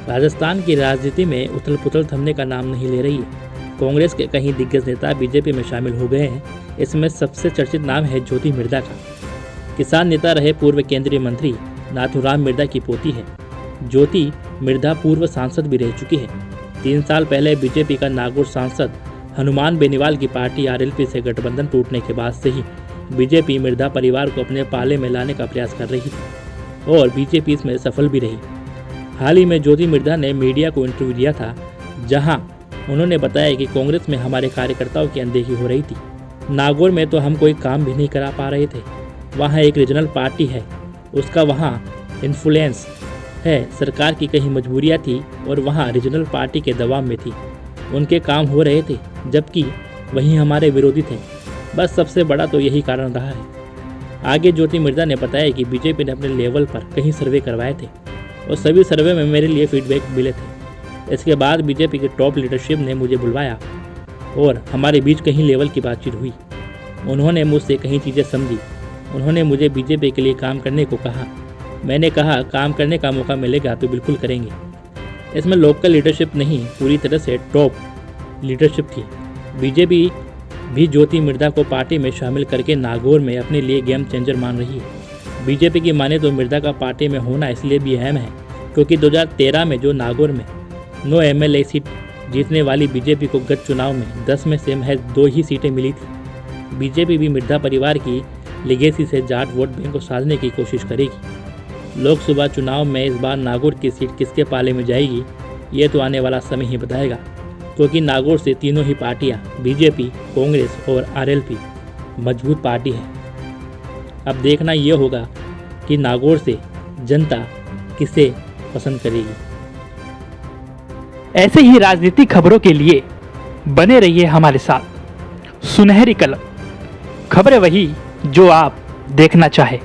राजस्थान की राजनीति में उथल पुथल थमने का नाम नहीं ले रही है। कांग्रेस के कई दिग्गज नेता बीजेपी में शामिल हो गए हैं। इसमें सबसे चर्चित नाम है ज्योति मिर्धा का। किसान नेता रहे पूर्व केंद्रीय मंत्री नाथूराम मिर्धा की पोती है। ज्योति मिर्धा पूर्व सांसद भी रह चुकी है। 3 साल पहले बीजेपी का नागौर सांसद हनुमान बेनीवाल की पार्टी आरएलपी से गठबंधन टूटने के बाद से ही बीजेपी मिर्धा परिवार को अपने पाले में लाने का प्रयास कर रही थी और बीजेपी इसमें सफल भी रही। हाल ही में ज्योति मिर्धा ने मीडिया को इंटरव्यू दिया था, जहां उन्होंने बताया कि कांग्रेस में हमारे कार्यकर्ताओं की अनदेखी हो रही थी। नागौर में तो हम कोई काम भी नहीं करा पा रहे थे। वहां एक रीजनल पार्टी है, उसका वहां इन्फ्लुएंस है। सरकार की कहीं मजबूरियां थी और वहां रीजनल पार्टी के दबाव में थी। उनके काम हो रहे थे, जबकि वहीं हमारे विरोधी थे। बस सबसे बड़ा तो यही कारण रहा है। आगे ज्योति मिर्धा ने बताया कि बीजेपी ने अपने लेवल पर कहीं सर्वे करवाए थे और सभी सर्वे में मेरे लिए फीडबैक मिले थे। इसके बाद बीजेपी की टॉप लीडरशिप ने मुझे बुलवाया और हमारे बीच कहीं लेवल की बातचीत हुई। उन्होंने मुझसे कहीं चीज़ें समझी। उन्होंने मुझे बीजेपी के लिए काम करने को कहा। मैंने कहा काम करने का मौका मिलेगा तो बिल्कुल करेंगे। इसमें लोकल लीडरशिप नहीं, पूरी तरह से टॉप लीडरशिप थी। बीजेपी भी ज्योति मिर्धा को पार्टी में शामिल करके नागौर में अपने लिए गेम चेंजर मान रही है। बीजेपी की माने तो मिर्धा का पार्टी में होना इसलिए भी अहम है क्योंकि 2013 में जो नागौर में 9 एमएलए सीट जीतने वाली बीजेपी को गत चुनाव में 10 में से महज 2 ही सीटें मिली थी। बीजेपी भी मिर्धा परिवार की लिगेसी से जाट वोट बैंक को साधने की कोशिश करेगी। लोकसभा चुनाव में इस बार नागौर की सीट किसके पाले में जाएगी, ये तो आने वाला समय ही बताएगा, क्योंकि नागौर से तीनों ही पार्टियां बीजेपी, कांग्रेस और आरएलपी मजबूत पार्टी है। अब देखना ये होगा कि नागौर से जनता किसे पसंद करेगी। ऐसे ही राजनीतिक खबरों के लिए बने रहिए हमारे साथ। सुनहरी कलम, खबरें वही जो आप देखना चाहे।